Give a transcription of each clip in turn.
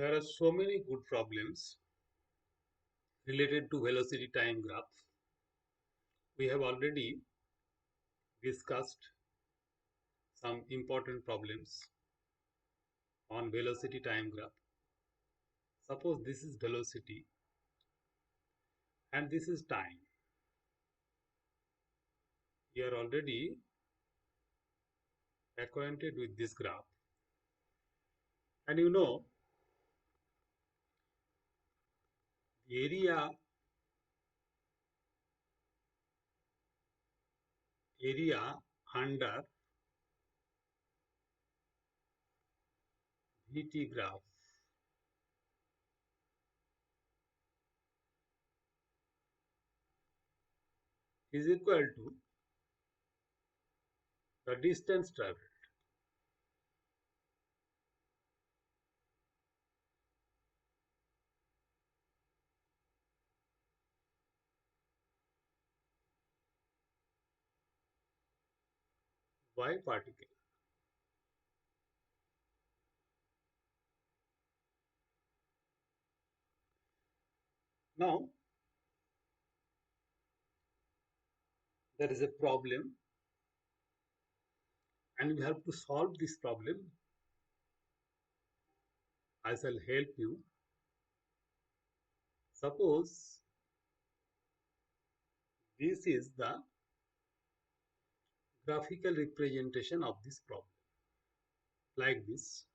There are so many good problems related to velocity time graph. We have already discussed some important problems on velocity time graph. Suppose this is velocity and this is time. You are already acquainted with this graph. And you know the area under VT graph is equal to the distance traveled. Y particle. Now, there is a problem and we have to solve this problem. I shall help you. Suppose this is the graphical representation of this problem. Like this.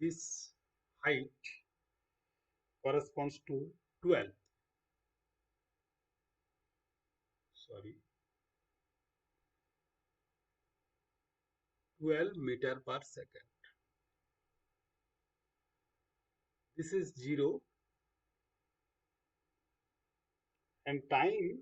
This height corresponds to 12. 12 meter per second. This is 0 and time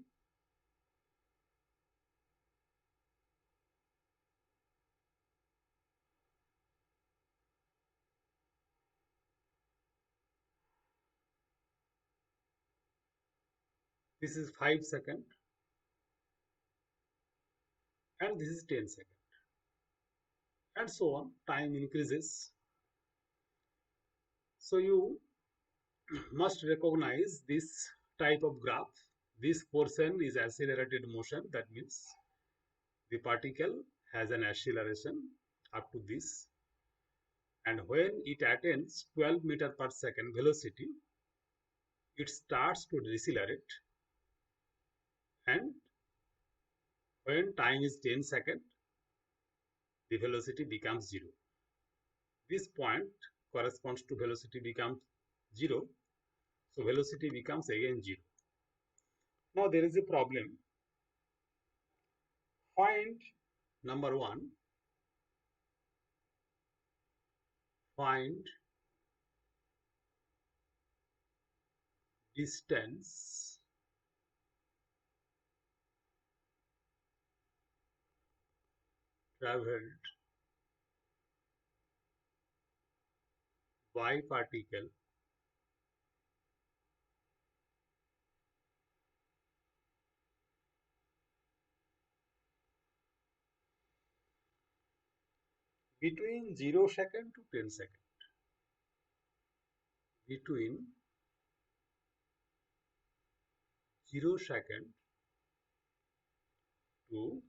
this is 5 seconds and this is 10 seconds and so on. Time increases. So you must recognize this type of graph. This portion is accelerated motion. That means the particle has an acceleration up to this, and when it attains 12 meter per second velocity, it starts to decelerate, and when time is 10 seconds, the velocity becomes 0. This point corresponds to velocity becomes 0, so velocity becomes again 0. Now there is a problem. Find number 1, find distance traveled by particle between 0 second to 10 second. Between 0 second to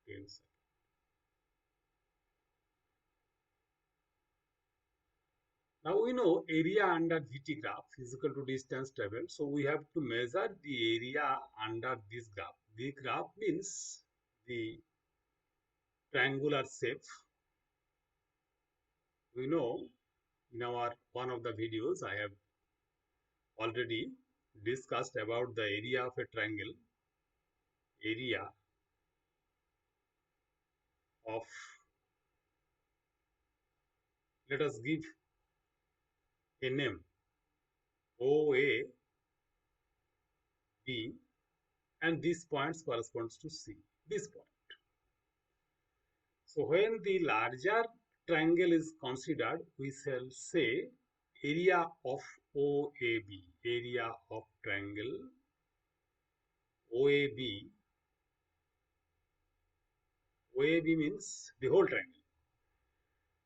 10 second. Now we know area under VT graph is equal to distance traveled. So we have to measure the area under this graph. The graph means the triangular shape. We know in our one of the videos I have already discussed about the area of a triangle. Area of, let us give a name, OA, B, and these points corresponds to C, this point. So when the larger triangle is considered, we shall say area of OAB, area of triangle OAB. OAB means the whole triangle.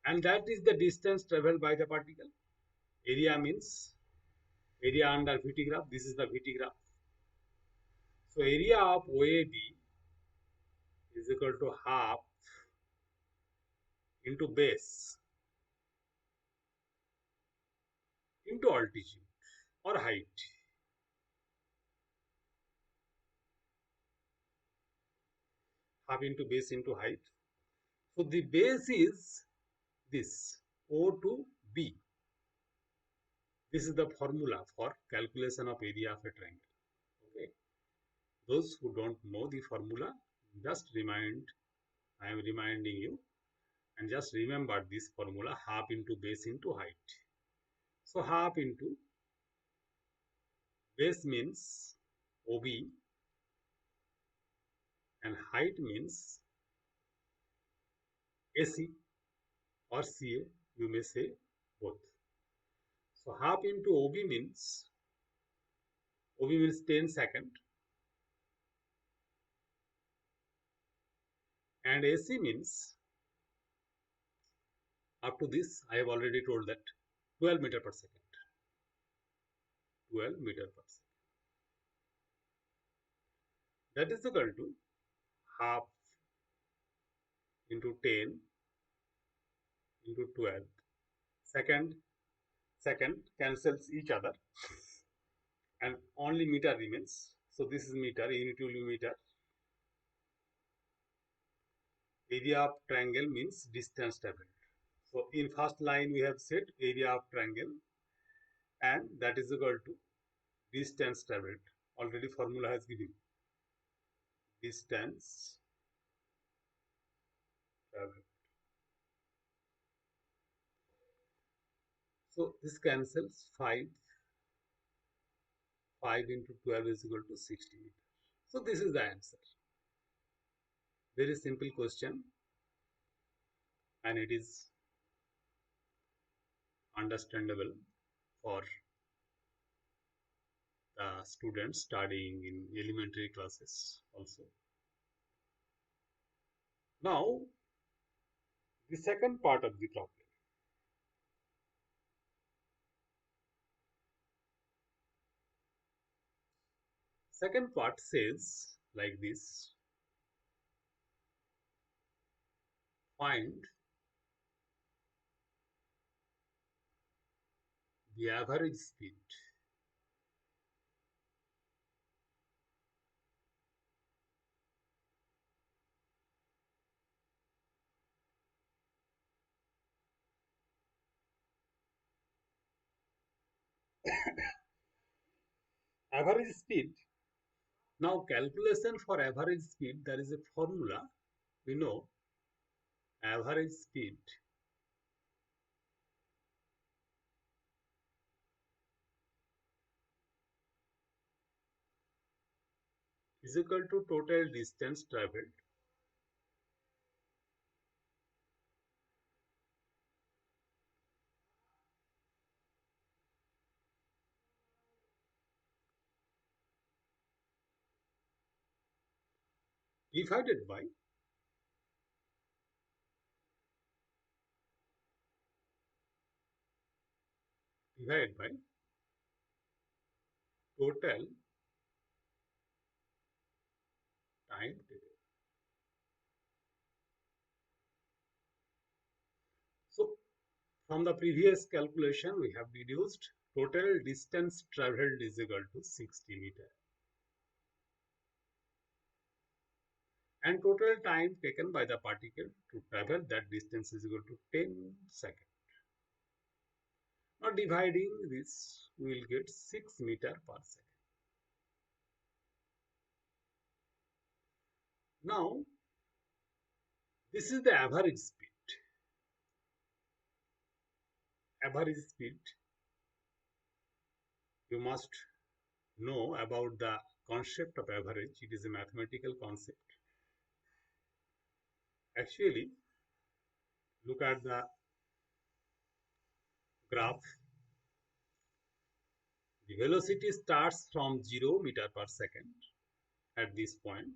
and that is the distance traveled by the particle. Area means area under VT graph. This is the VT graph. So area of OAB is equal to half into base into altitude or height. Half into base into height. So the base is this O to B. This is the formula for calculation of area of a triangle. Okay. Those who don't know the formula, just I am reminding you, and just remember this formula: half into base into height. So half into base means OB and height means AC or CA, you may say both. So half into OB means 10 second, and AC means up to this I have already told that 12 meter per second. 12 meter per second. That is equal to half into 10 into 12. Second cancels each other and only meter remains. So this is meter, unit will be meter. Area of triangle means distance traveled. So in first line we have said area of triangle, and that is equal to distance traveled. Already formula has given distance traveled. So this cancels 5 into 12 is equal to 60 meters. So this is the answer. Very simple question, and it is understandable for the students studying in elementary classes also. Now, the second part of the problem. Second part says like this: find the average speed average speed. Now calculation for average speed, there is a formula. We know average speed is equal to total distance traveled divided by total time taken. So from the previous calculation we have deduced total distance traveled is equal to 60 meter. And total time taken by the particle to travel that distance is equal to 10 seconds. Now dividing this, we will get 6 meter per second. Now, this is the average speed. Average speed, you must know about the concept of average. It is a mathematical concept. Actually, look at the graph. The velocity starts from 0 meter per second at this point.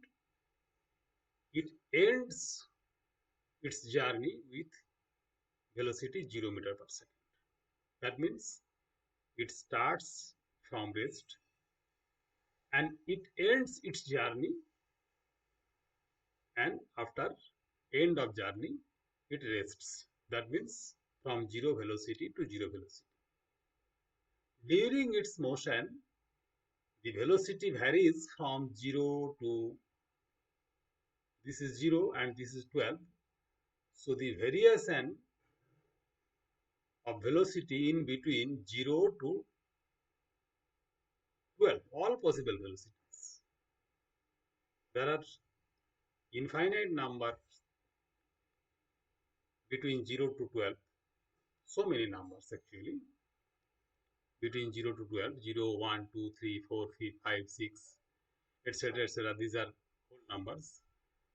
It ends its journey with velocity 0 meter per second. That means it starts from rest and it ends its journey, and after end of journey it rests. That means from zero velocity to zero velocity. During its motion, the velocity varies from 0 to, this is 0 and this is 12. So the variation of velocity in between 0 to 12, all possible velocities. There are infinite number between 0 to 12, so many numbers actually, between 0 to 12, 0, 1, 2, 3, 4, 5, 6, etc., etc. These are whole numbers.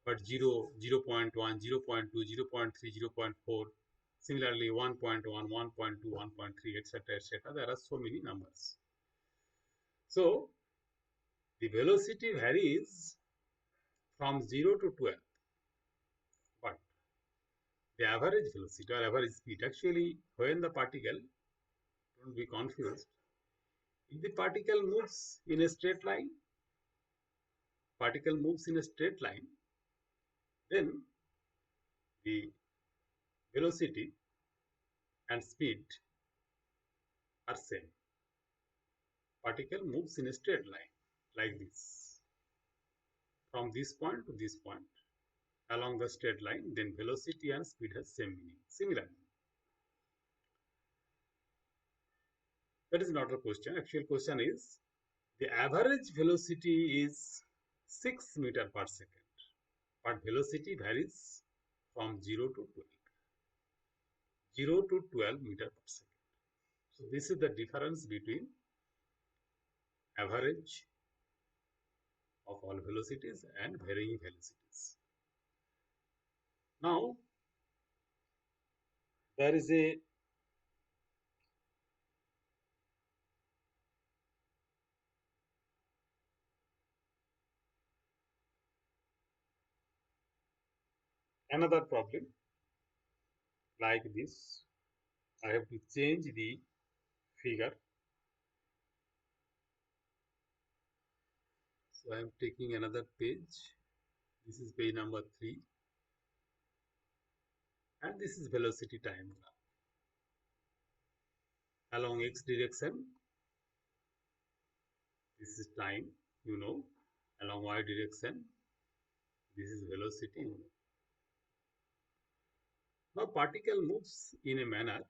But 0, 0 0.1, 0 0.2, 0 0.3, 0 0.4, similarly 1.1, 1.2, 1.3, etc., etc. There are so many numbers. So the velocity varies from 0 to 12, but the average velocity or average speed, actually when the particle, don't be confused, if the particle moves in a straight line, then the velocity and speed are same. Particle moves in a straight line like this, from this point to this point along the straight line, then velocity and speed has same meaning. Similarly, that is not the question. Actual question is the average velocity is 6 meter per second, but velocity varies from 0 to 12. 0 to 12 meter per second. So this is the difference between average of all velocities and varying velocities. Now, there is a another problem like this. I have to change the figure. So I am taking another page. This is page number 3, and this is velocity time graph. Along x direction, this is time, you know. Along y direction, this is velocity. Now particle moves in a manner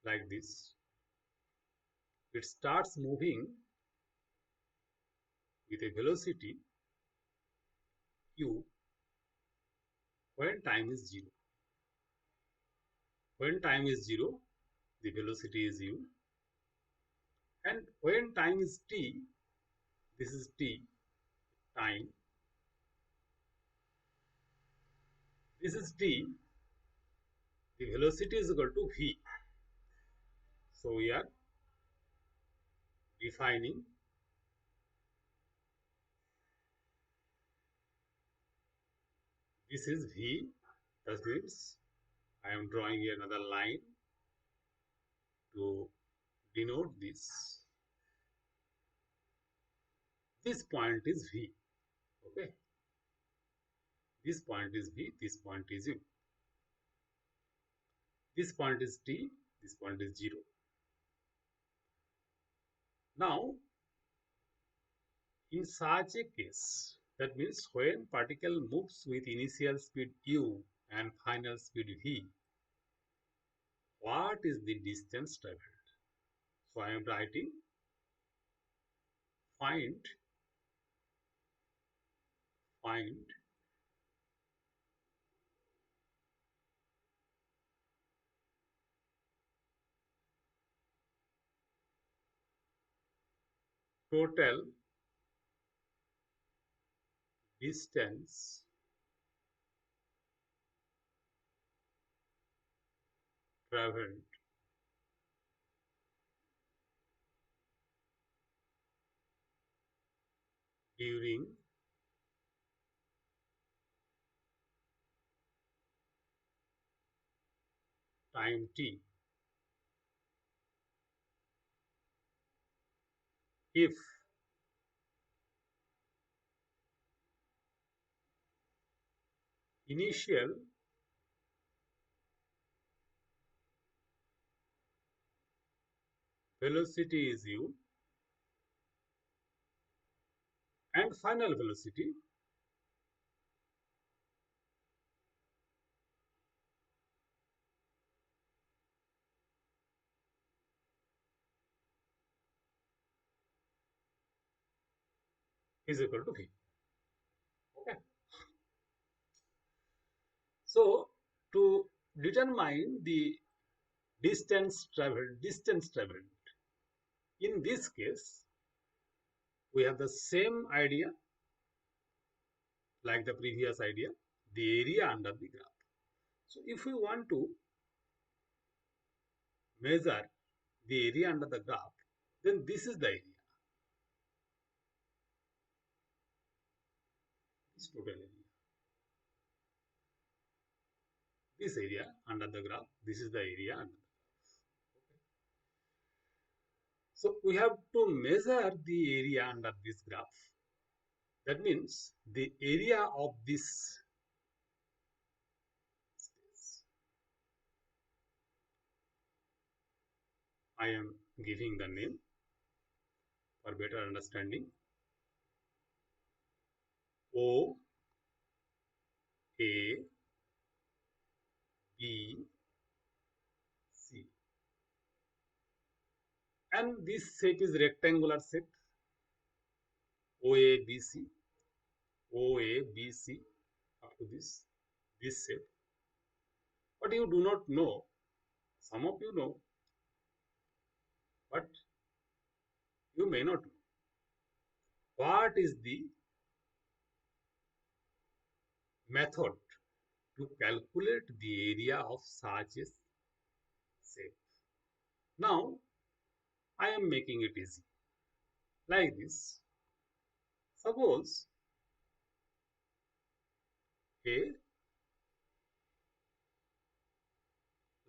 like this. It starts moving with a velocity u when time is 0. When time is 0, the velocity is u, and when time is t, this is t, time, this is t, the velocity is equal to v. So we are defining this is v. That means I am drawing here another line to denote this. This point is v. Okay. This point is v. This point is u. This point is t. This point is 0. Now, in such a case, that means when particle moves with initial speed u and final speed v, what is the distance traveled? So I am writing find total distance traveled during time t. If initial velocity is u and final velocity is equal to v. Okay. So to determine the distance traveled, in this case, we have the same idea like the previous idea, the area under the graph. So if we want to measure the area under the graph, then this is the area, this total area. This area under the graph, this is the area under the graph. Okay. So we have to measure the area under this graph. That means the area of this space. I am giving the name for better understanding. O, A, B, C. And this set is rectangular set. OABC, OABC up to this set. But you do not know, some of you know, but you may not know. What is the method to calculate the area of such a set? Now, I am making it easy. Like this. Suppose a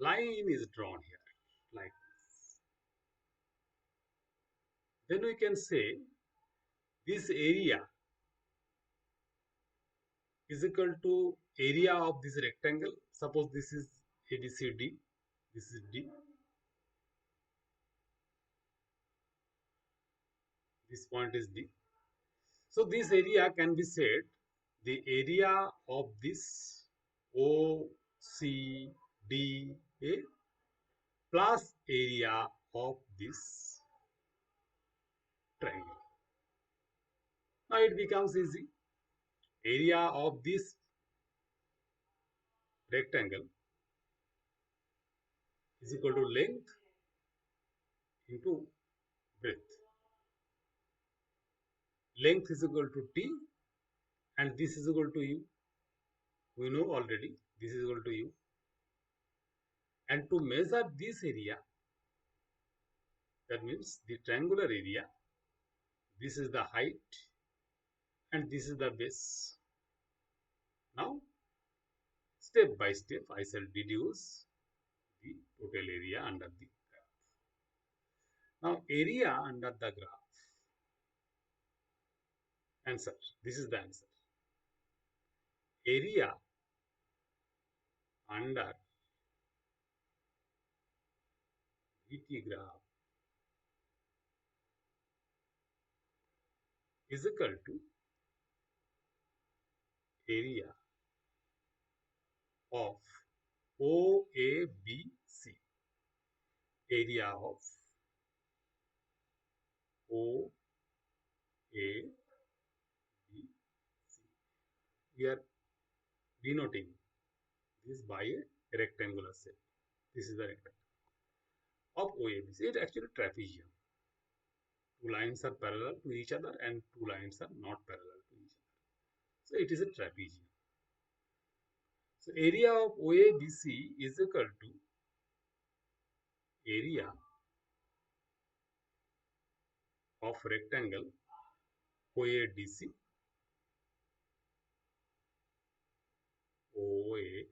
line is drawn here, like this. Then we can say this area is equal to area of this rectangle. Suppose this is ABCD, this is D, this point is D. So this area can be said the area of this OCDA plus area of this triangle. Now it becomes easy. Area of this rectangle is equal to length into breadth. Length is equal to T and this is equal to U. We know already this is equal to U. And to measure this area, that means the triangular area, this is the height and this is the base. Now, step by step, I shall deduce the total area under the graph. Now, area under the graph, answer, this is the answer. Area under VT graph is equal to area of OABC. Area of OABC. We are denoting this by a rectangular set. This is the rectangle of OABC. It is actually trapezium. Two lines are parallel to each other and two lines are not parallel to each other. So it is a trapezium. So area of OABC is equal to area of rectangle OADC, OABC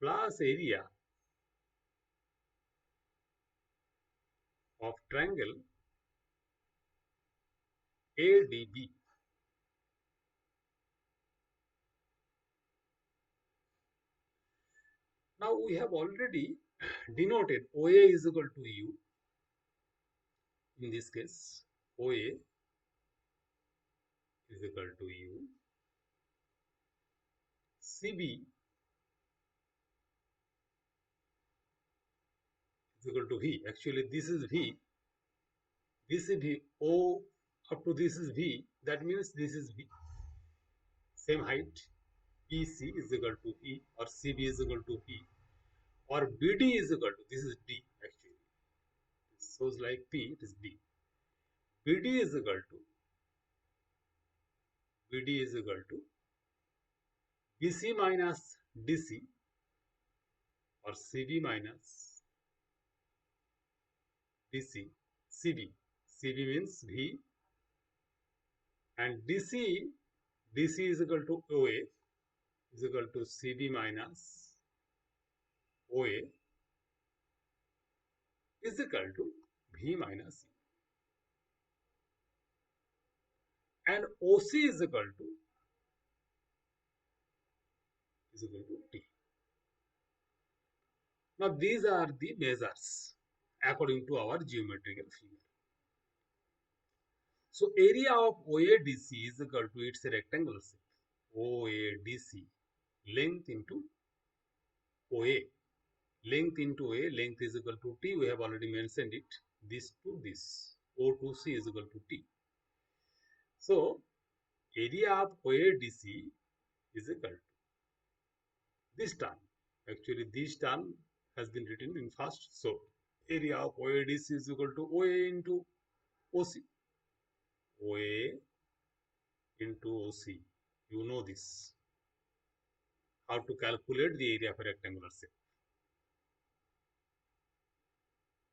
plus area of triangle ADB. Now we have already denoted OA is equal to U. In this case, OA is equal to U. CB is equal to V. Actually, this is V. This is V. O up to this is V. That means this is V. Same height. EC is equal to E, or CB is equal to E, or BD is equal to, this is D actually. This shows like P, it is D. BD is equal to, BD is equal to BC minus DC, or CB minus DC, CB. CB means V, and DC, DC is equal to OA, is equal to CB minus OA, is equal to V minus E. And OC is equal to T. Now these are the measures according to our geometrical figure. So area of OADC is equal to its rectangle shape. OADC, length into OA. Length into OA, length is equal to T. We have already mentioned it. This to this. O to C is equal to T. So area of OADC is equal to this term. Actually, this term has been written in first. So area of OADC is equal to OA into OC. OA into OC. You know this. How to calculate the area of a rectangular shape.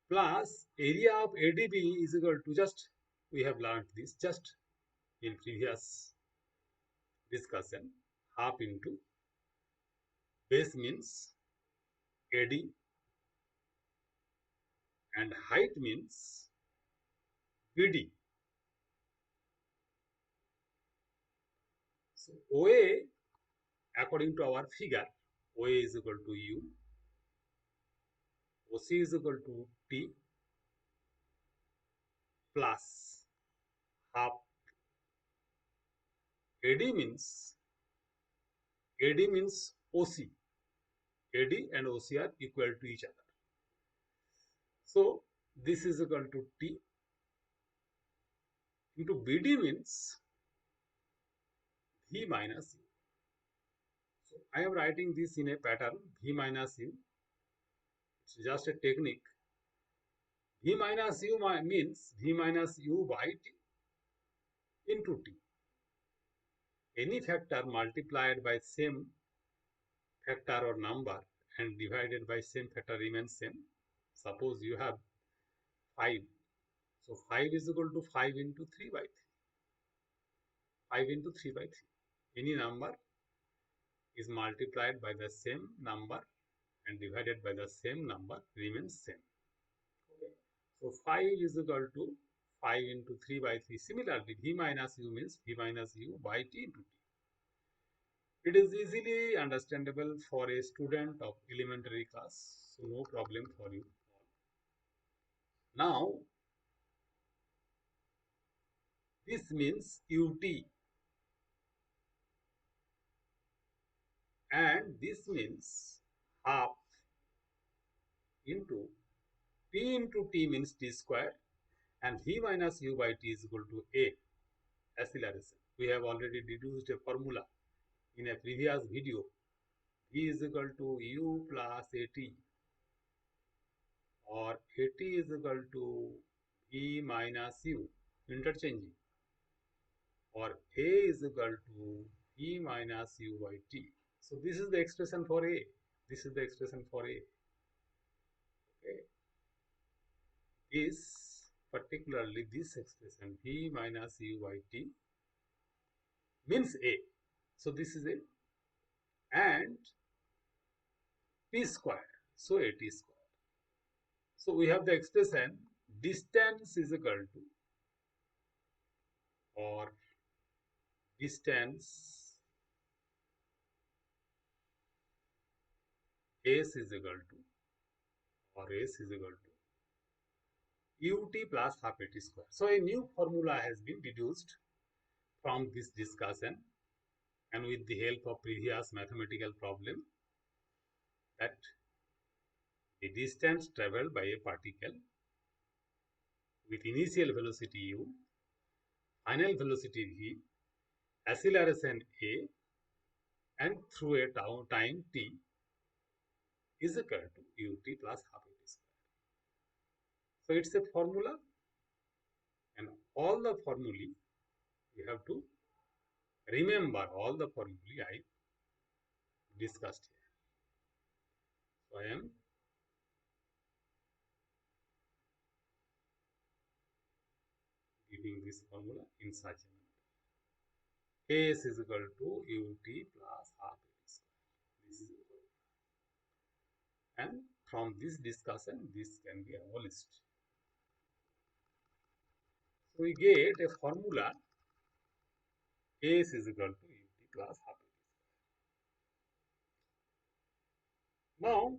Plus area of ADB is equal to, just we have learned this just in previous discussion, half into base means AD and height means BD. So OA, according to our figure, OA is equal to U, OC is equal to T plus half AD means OC. AD and OC are equal to each other. So this is equal to T into BD means V minus U. So I am writing this in a pattern V minus U. It's just a technique. V minus U means V minus U by T into T. Any factor multiplied by same factor or number and divided by same factor remains same. Suppose you have 5. So 5 is equal to 5 into 3 by 3. 5 into 3 by 3. Any number is multiplied by the same number and divided by the same number remains same. Okay. So 5 is equal to 5 into 3 by 3. Similarly, V minus U means V minus U by T into T. It is easily understandable for a student of elementary class, so no problem for you. Now, this means UT and this means half into P into T means T square and V minus U by T is equal to A, acceleration. We have already deduced a formula in a previous video. V is equal to U plus AT, or AT is equal to V minus U, interchanging, or A is equal to V minus U by T. So this is the expression for A. This is the expression for A. Okay. Particularly this expression V minus U by T means A. So this is A. And p square. So at square. So we have the expression distance is equal to, or distance s is equal to, or s is equal to ut plus half at square. So a new formula has been deduced from this discussion, and with the help of previous mathematical problem, that the distance traveled by a particle with initial velocity u, final velocity v, acceleration a, and through a time t is equal to ut plus half at square. So it's a formula, and all the formulae you have to remember, all the formulae I discussed here. So I am giving this formula in such a manner. S is equal to ut plus half at square. This is equal. And from this discussion, this can be abolished. So we get a formula S is equal to ut plus half at square. Now,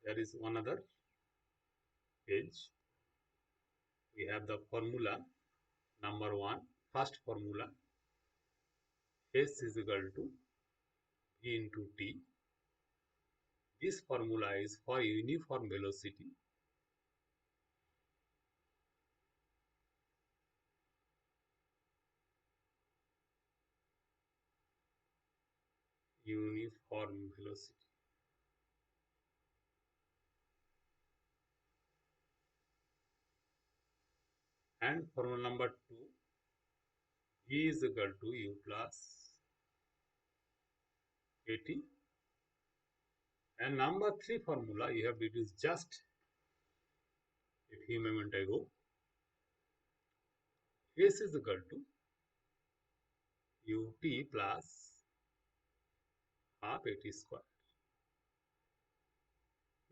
there is one other page. We have the formula number 1, first formula S is equal to v into t. This formula is for uniform velocity. Uniform velocity. And formula number 2, v is equal to u plus at. And number 3 formula you have deduced just a few moments ago. S is equal to ut plus half at square.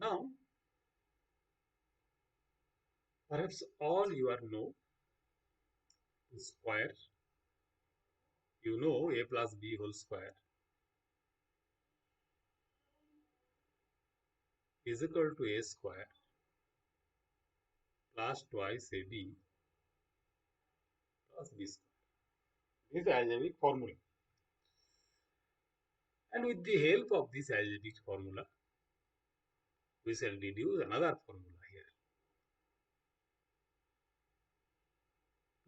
Now, perhaps all you are know square. You know a plus b whole square is equal to a square plus twice ab plus b square. This is algebraic formula. And with the help of this algebraic formula, we shall deduce another formula here.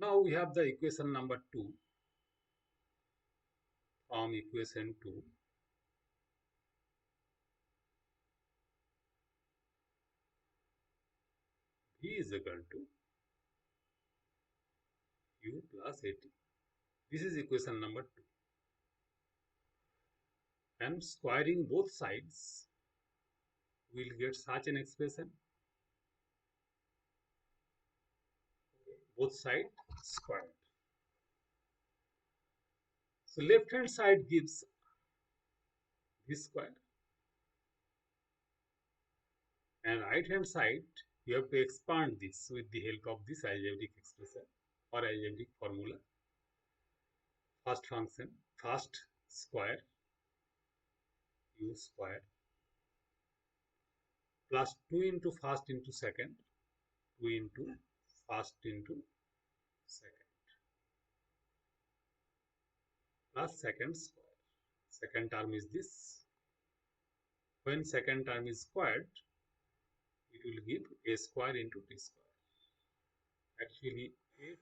Now we have the equation number 2. From equation 2, v is equal to u plus at. This is equation number 2. And squaring both sides, we will get such an expression. Both sides squared. So left hand side gives this square, and right hand side you have to expand this with the help of this algebraic expression or algebraic formula. First function, first square u square plus 2 into first into second, 2 into first into second plus second square. Second term is this. When second term is squared, it will give a square into t square. Actually, at,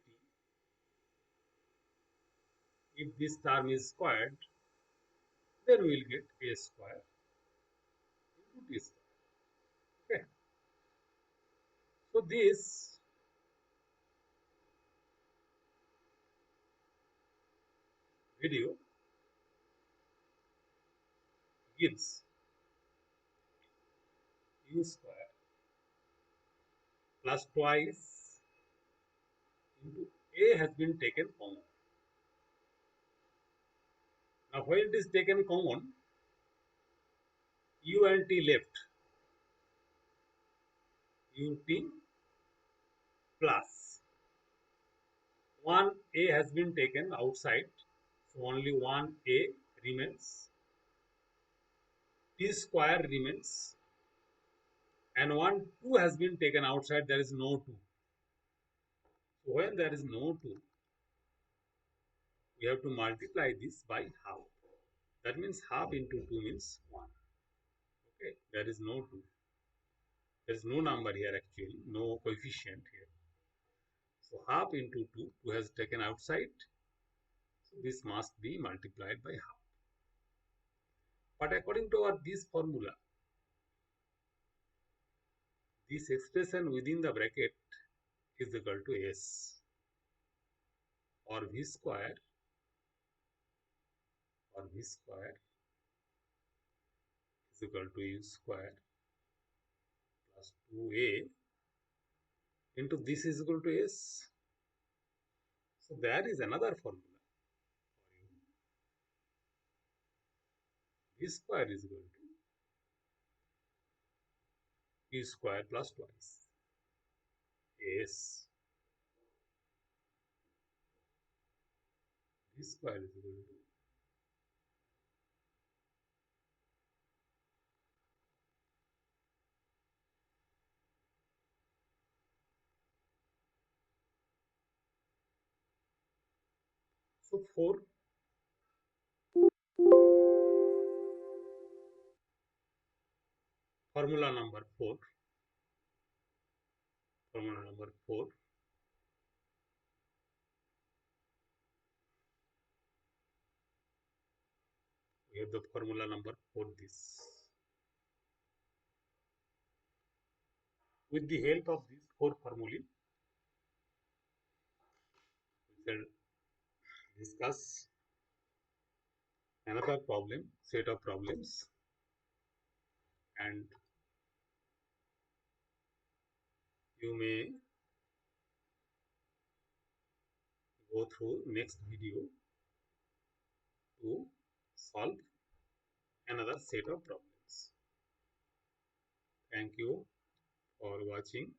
if this term is squared, then we will get a square into t square. Okay. So this video gives u square plus twice into a has been taken common. Now when it is taken common, U and T left, UT plus 1A has been taken outside, so only 1A remains, T square remains, and 2 has been taken outside, there is no 2. So when there is no 2, we have to multiply this by half. That means half into 2 means 1. Okay, there is no 2. There is no number here actually, no coefficient here. So half into 2, 2 has taken outside. So this must be multiplied by half. But according to our this formula, this expression within the bracket is equal to S, or V square, is equal to U square plus 2A into this is equal to S. So there is another formula for you. V square is equal to U square plus twice S. V square is equal to so 4, formula number 4, formula number 4, we have the formula number 4 this. With the help of these 4 formulae, we shall discuss another problem, set of problems, and you may go through next video to solve another set of problems. Thank you for watching.